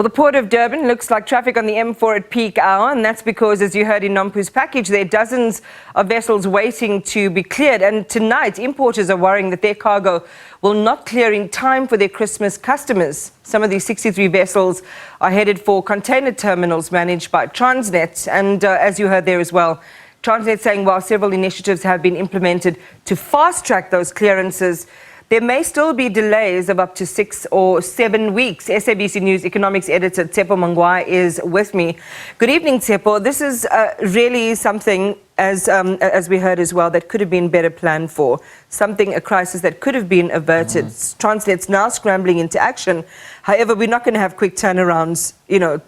Well, the Port of Durban looks like traffic on the M4 at peak hour, and that's because, as you heard in Nompu's package, there are dozens of vessels waiting to be cleared. And tonight, importers are worrying that their cargo will not clear in time for their Christmas customers. Some of these 63 vessels are headed for container terminals managed by Transnet. And as you heard there as well, Transnet saying while several initiatives have been implemented to fast-track those clearances, there may still be delays of up to 6 or 7 weeks. SABC News economics editor Tshepo Mongoai is with me. Good evening, Tshepo. This is really something, as we heard as well, that could have been better planned for. A crisis that could have been averted. Transnet's now scrambling into action. However, we're not going to have quick turnarounds,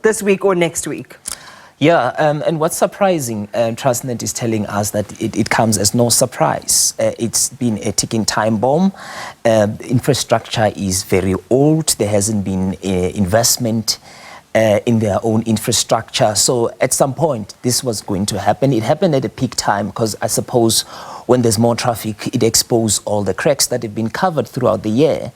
this week or next week. Yeah, and what's surprising, Transnet is telling us that it comes as no surprise. It's been a ticking time bomb. Infrastructure is very old. There hasn't been investment in their own infrastructure. So at some point, this was going to happen. It happened at a peak time because I suppose when there's more traffic, it exposed all the cracks that have been covered throughout the year.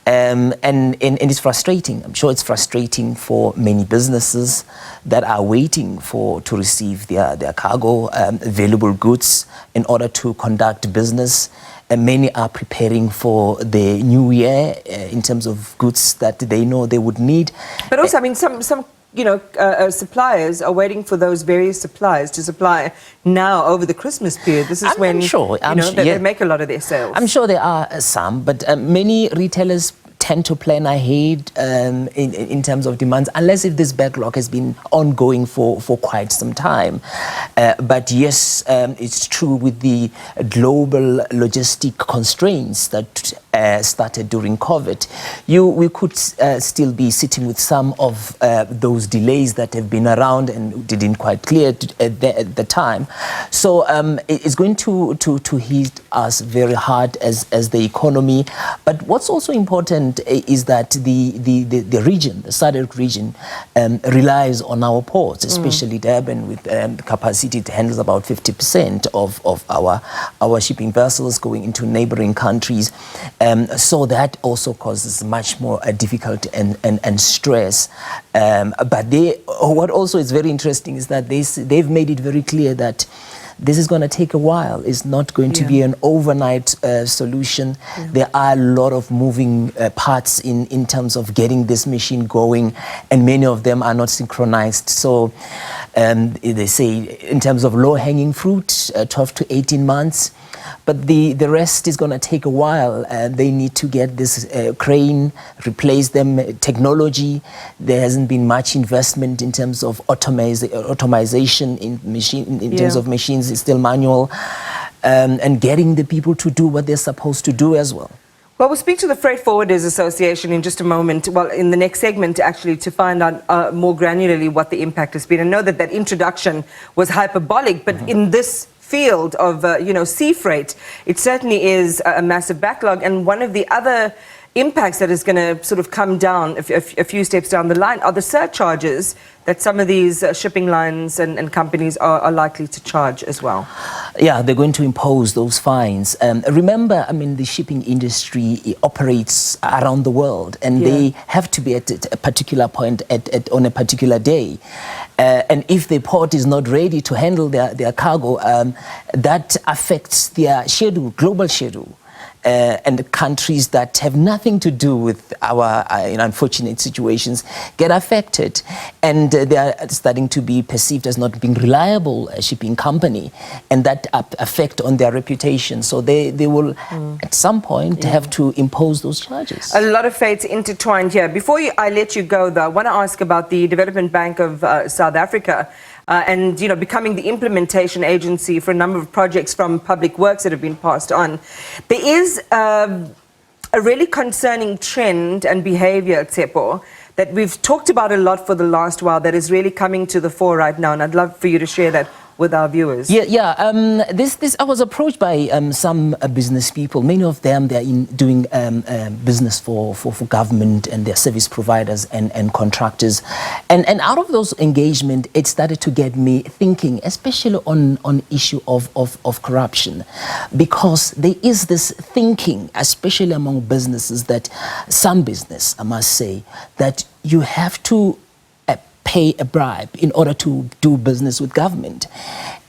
And it's frustrating. I'm sure it's frustrating for many businesses that are waiting to receive their cargo, available goods in order to conduct business. And many are preparing for the new year in terms of goods that they know they would need. But also, I mean, some suppliers are waiting for those various suppliers to supply now over the Christmas period. This is when they make a lot of their sales. I'm sure there are some, but many retailers tend to plan ahead in terms of demands, unless if this backlog has been ongoing for quite some time. But yes, it's true with the global logistic constraints that started during COVID, we could still be sitting with some of those delays that have been around and didn't quite clear at the time. So it's going to hit us very hard as the economy. But what's also important is that the region, the SADC region, relies on our ports, especially Durban, with capacity to handle about 50% of our shipping vessels going into neighboring countries. So that also causes much more difficulty and stress. But what also is very interesting is that they've made it very clear that this is going to take a while. It's not going to be an overnight solution. There are a lot of moving parts in terms of getting this machine going, and many of them are not synchronized. So they say in terms of low-hanging fruit, 12 to 18 months. But the rest is going to take a while. They need to get this crane, replace them, technology. There hasn't been much investment in terms of automation in terms of machines. It's still manual. And getting the people to do what they're supposed to do as well. Well, we'll speak to the Freight Forwarders Association in just a moment, well, in the next segment, actually, to find out more granularly what the impact has been. I know that introduction was hyperbolic, but in this field of, sea freight, it certainly is a massive backlog. And one of the other impacts that is going to sort of come down a few steps down the line are the surcharges that some of these shipping lines and companies are likely to charge as well. Yeah, they're going to impose those fines. Remember, I mean, the shipping industry operates around the world, and they have to be at a particular point on a particular day. And if the port is not ready to handle their cargo, that affects their schedule, global schedule. And the countries that have nothing to do with our unfortunate situations get affected, and they are starting to be perceived as not being reliable shipping company, and that affect on their reputation. So they will at some point have to impose those charges. A lot of fates intertwined here. Before I let you go, though, I want to ask about the Development Bank of South Africa. And becoming the implementation agency for a number of projects from public works that have been passed on. There is a really concerning trend and behavior, Tshepo, that we've talked about a lot for the last while that is really coming to the fore right now, and I'd love for you to share that with our viewers? This I was approached by some business people. Many of them, they're doing business for government and their service providers and contractors. And out of those engagement, it started to get me thinking, especially on issue of corruption, because there is this thinking, especially among businesses, that some business, I must say, that you have to pay a bribe in order to do business with government.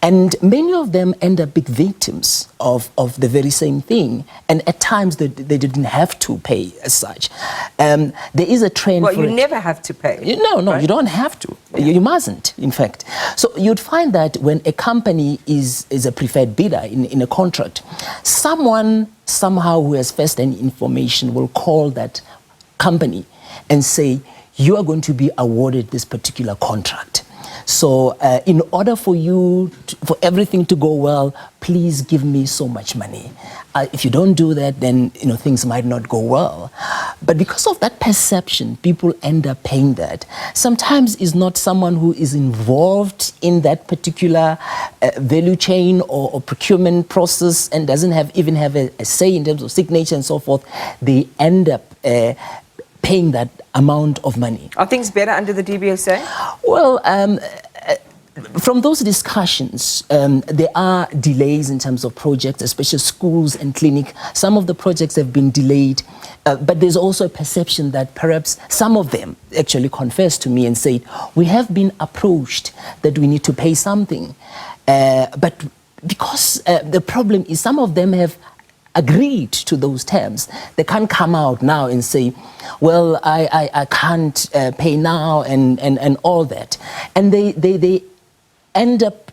And many of them end up being victims of the very same thing. And at times they didn't have to pay as such. There is a trend. Well, you never have to pay. No, right? You don't have to. Yeah. You mustn't, in fact. So you'd find that when a company is a preferred bidder in a contract, someone somehow who has first-hand information will call that company and say, you are going to be awarded this particular contract. So in order for for everything to go well, please give me so much money. If you don't do that, then things might not go well. But because of that perception, people end up paying that. Sometimes it's not someone who is involved in that particular value chain or procurement process and doesn't even have a say in terms of signature and so forth. They end up paying that amount of money. Are things better under the DBSA? Well, from those discussions, there are delays in terms of projects, especially schools and clinic. Some of the projects have been delayed, but there's also a perception that perhaps some of them actually confessed to me and said, we have been approached that we need to pay something. But because the problem is some of them have agreed to those terms, they can't come out now and say, well, I can't pay now and all that. And they end up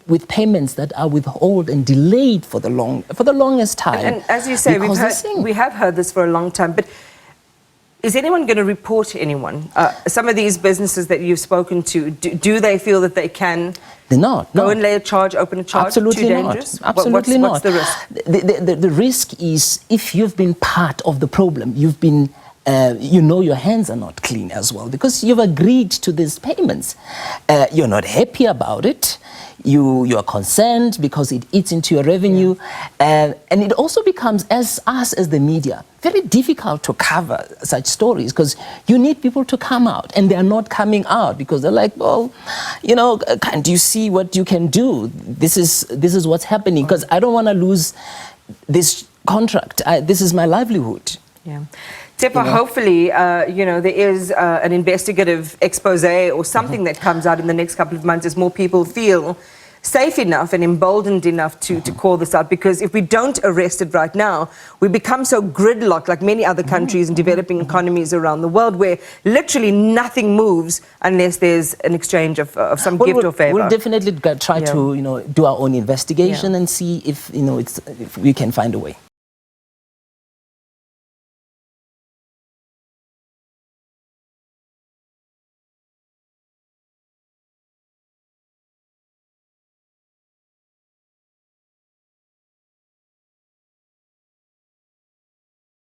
with payments that are withheld and delayed for the longest time. And as you say, we have heard this for a long time, but is anyone going to report anyone? Some of these businesses that you've spoken to, do they feel that they can go and lay a charge, open a charge? Absolutely Too not. dangerous? Absolutely not. What's the risk? The risk is if you've been part of the problem, you've been, your hands are not clean as well because you've agreed to these payments. You're not happy about it. You are concerned because it eats into your revenue. And it also becomes, as the media, very difficult to cover such stories because you need people to come out and they are not coming out because they're like, well, can't you see what you can do? This is what's happening because I don't want to lose this contract. This is my livelihood. Yeah. Tshepo, hopefully, there is an investigative expose or something that comes out in the next couple of months as more people feel safe enough and emboldened enough to call this out, because if we don't arrest it right now, we become so gridlocked like many other countries and developing economies around the world where literally nothing moves unless there's an exchange of some gift or favor. We'll definitely try to do our own investigation and see if we can find a way.